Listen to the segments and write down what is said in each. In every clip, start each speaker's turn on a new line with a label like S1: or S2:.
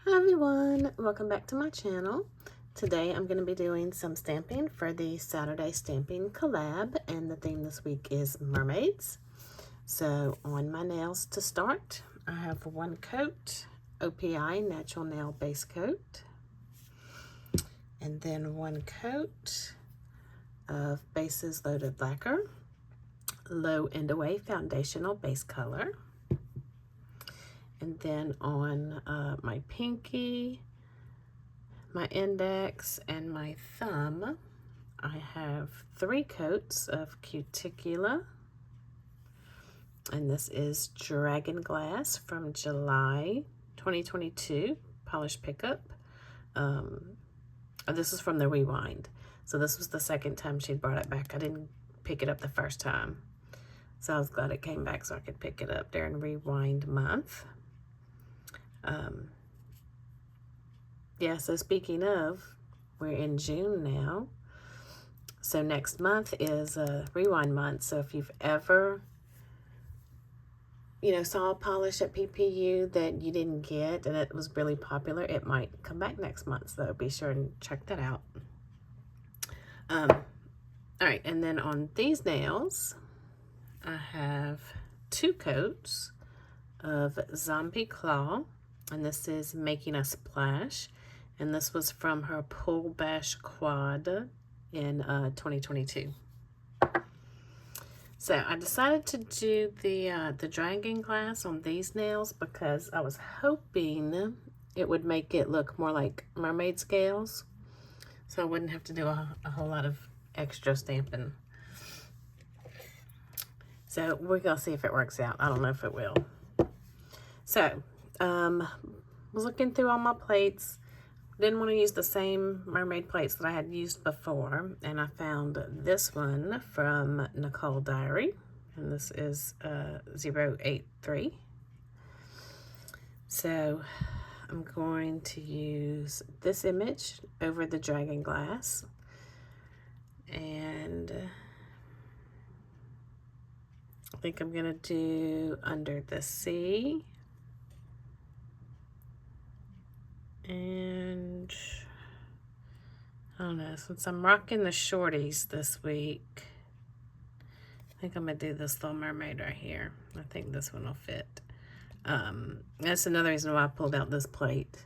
S1: Hi everyone, welcome back to my channel. Today I'm going to be doing some stamping for the Saturday Stamping Collab, and the theme this week is mermaids. So on my nails to start, I have one coat, OPI Natural Nail Base Coat, and then one coat of Bases Loaded Lacquer Low A-whey Foundational Base Color. And then on my pinky, my index, and my thumb, I have 3 coats of Cuticula. And this is Dragon Glass from July 2022, Polish Pickup. This is from the Rewind. So this was the second time she brought it back. I didn't pick it up the first time. So I was glad it came back so I could pick it up during Rewind month. Yeah, so speaking of, we're in June now. So next month is a Rewind month. So if you've ever, saw a polish at PPU that you didn't get and it was really popular, it might come back next month. So be sure and check that out. All right, and then on these nails, I have 2 coats of Zombie Claw, and this is Making a Splash, and this was from her Pull Bash Quad in 2022. So I decided to do the Dragon Glass on these nails because I was hoping it would make it look more like mermaid scales, so I wouldn't have to do a whole lot of extra stamping. So we're gonna see if it works out. I don't know if it will. So was looking through all my plates. Didn't want to use the same mermaid plates that I had used before, and I found this one from Nicole Diary, and this is 083. So I'm going to use this image over the Dragon Glass, and I think I'm gonna do Under the Sea. And I don't know, since I'm rocking the shorties this week, I think I'm gonna do this little mermaid right here. I think this one will fit. That's another reason why I pulled out this plate,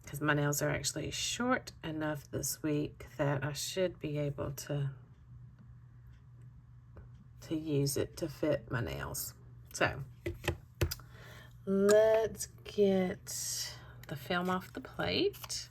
S1: because my nails are actually short enough this week that I should be able to use it to fit my nails. So let's get the film off the plate.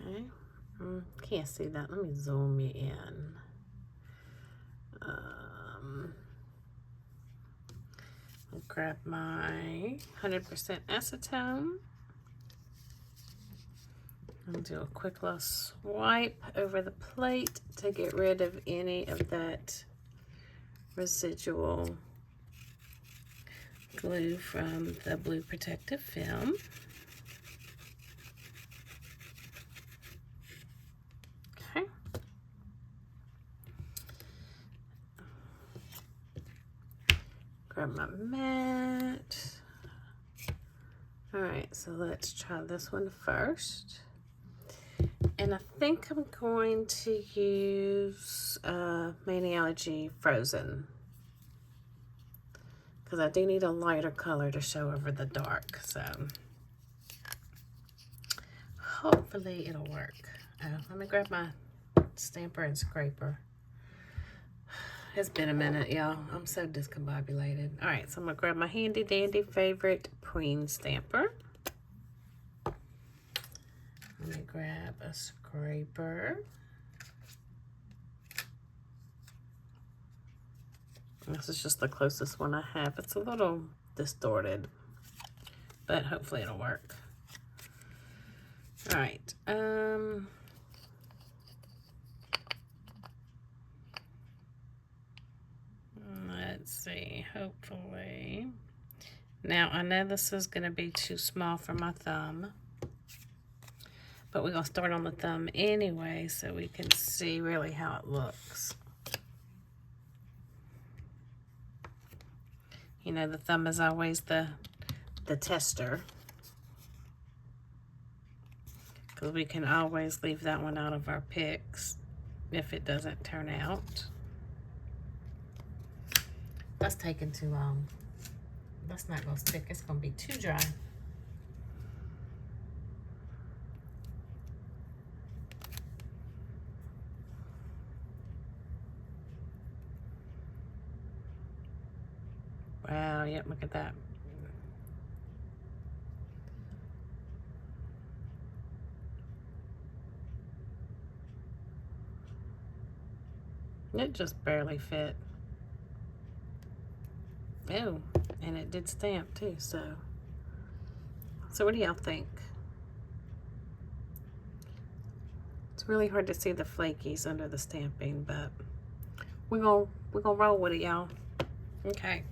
S1: Okay, can't see that. Let me zoom you in. I'll grab my 100% acetone and do a quick little swipe over the plate to get rid of any of that residual glue from the blue protective film. Okay. Grab my mat. All right, so let's try this one first. And I think I'm going to use Maniology Frozen, because I do need a lighter color to show over the dark. So hopefully it'll work. Let me grab my stamper and scraper. It's been a minute, y'all. I'm so discombobulated. All right, so I'm gonna grab my handy dandy favorite Queen stamper. Let me grab a scraper. This is just the closest one I have. It's a little distorted, but hopefully it'll work. All right. Let's see, hopefully. Now, I know this is going to be too small for my thumb, but we're going to start on the thumb anyway so we can see really how it looks. You know, the thumb is always the tester, because we can always leave that one out of our picks if it doesn't turn out. That's taking too long. That's not going to stick. It's going to be too dry. Wow, yep, look at that. It just barely fit. Oh, and it did stamp too, so what do y'all think? It's really hard to see the flakies under the stamping, but we're gonna roll with it, y'all. Okay.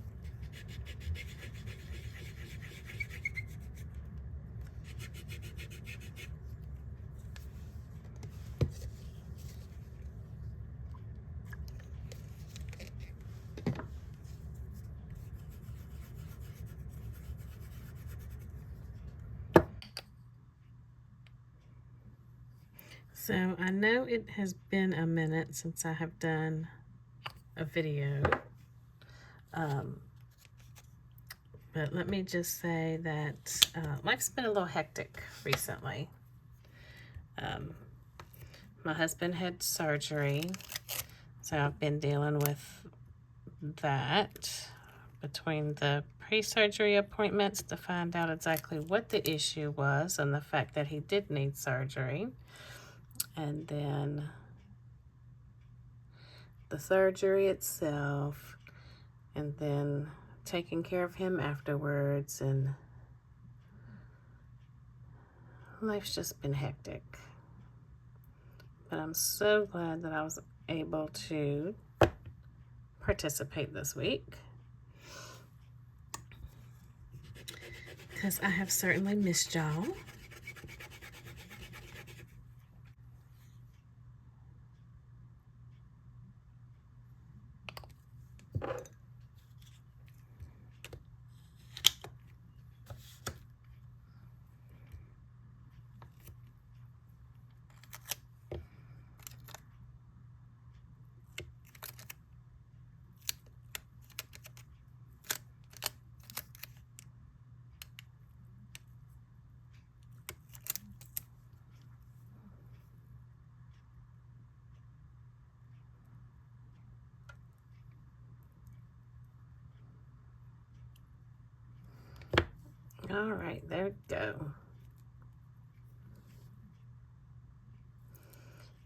S1: So I know it has been a minute since I have done a video, but let me just say that life's been a little hectic recently. My husband had surgery, so I've been dealing with that between the pre-surgery appointments to find out exactly what the issue was and the fact that he did need surgery, and then the surgery itself, and then taking care of him afterwards, and life's just been hectic. But I'm so glad that I was able to participate this week, because I have certainly missed y'all. All right, there we go.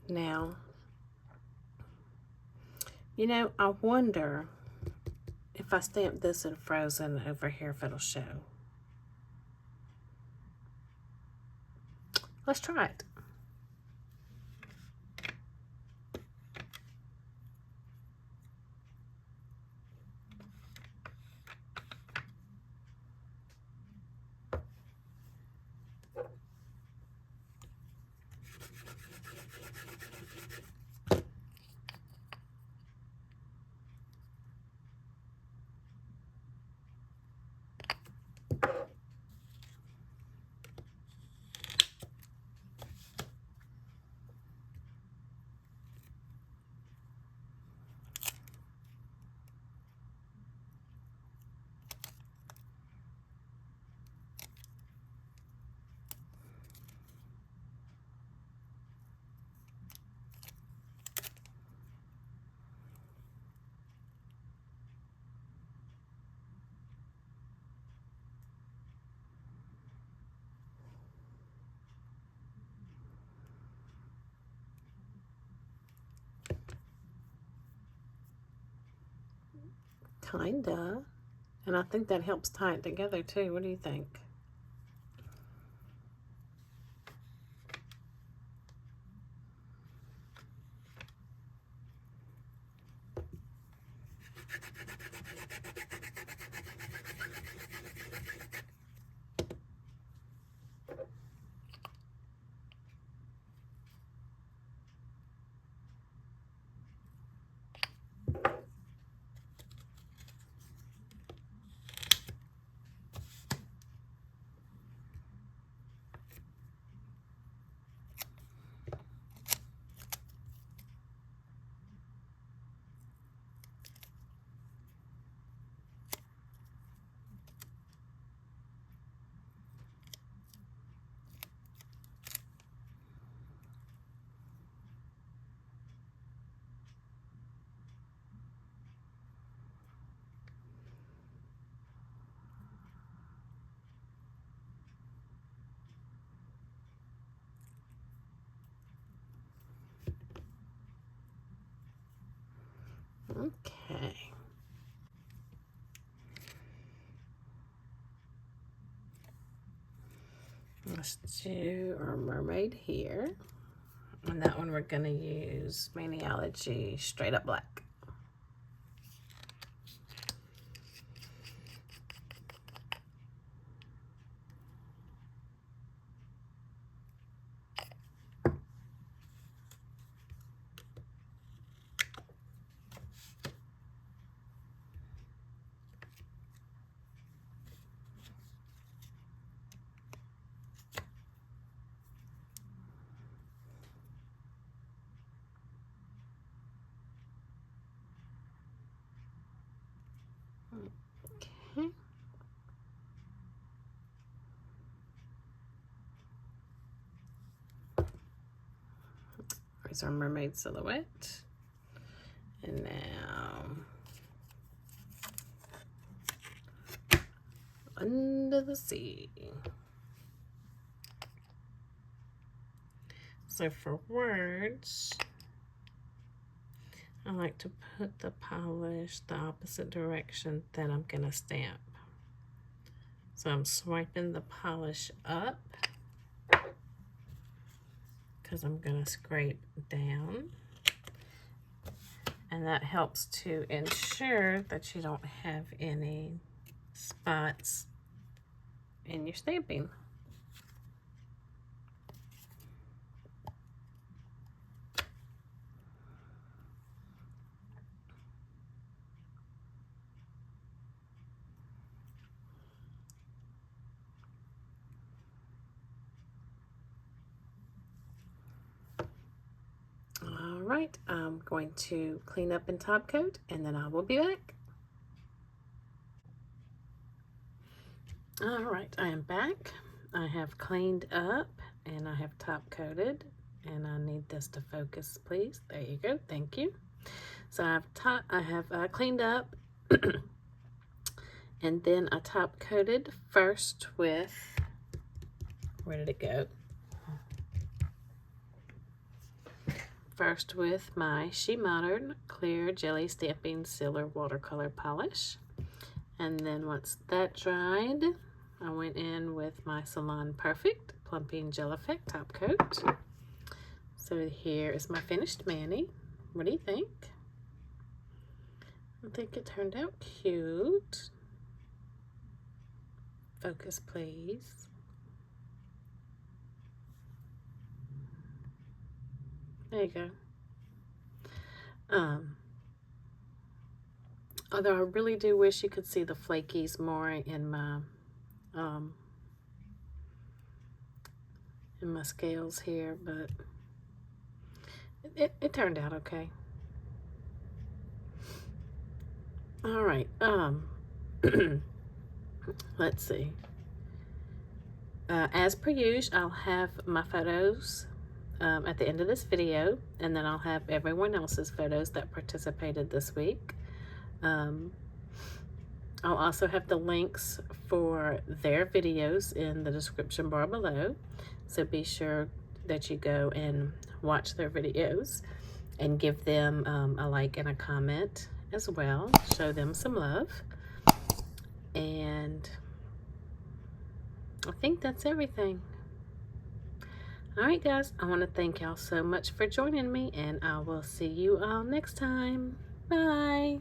S1: Now, you know, I wonder if I stamp this in frozen over here if it'll show. Let's try it. Kinda. And I think that helps tie it together too. What do you think? Okay. Let's do our mermaid here. And that one we're going to use Maniology Straight Up Black. Okay. Here's our mermaid silhouette. And now under the sea. So for words, I like to put the polish the opposite direction that I'm going to stamp. So I'm swiping the polish up because I'm going to scrape down. And that helps to ensure that you don't have any spots in your stamping. All right, I'm going to clean up and top coat, and then I will be back. All right, I am back. I have cleaned up and I have top coated, and I need this to focus, please. There you go. Thank you. So I have cleaned up, and then I top coated first with, where did it go? First with my Shemodern Clear Jelly Stamping Sealer Watercolor Polish. And then once that dried, I went in with my Salon Perfect Plumping Gel Effect top coat. So here is my finished mani. What do you think? I think it turned out cute. Focus, please. There you go. Although I really do wish you could see the flakies more in my scales here, but it turned out okay. All right. Let's see. As per usual, I'll have my photos at the end of this video, and then I'll have everyone else's photos that participated this week. I'll also have the links for their videos in the description bar below, so be sure that you go and watch their videos and give them a like and a comment as well. Show them some love. And I think that's everything. All right, guys, I want to thank y'all so much for joining me, and I will see you all next time. Bye.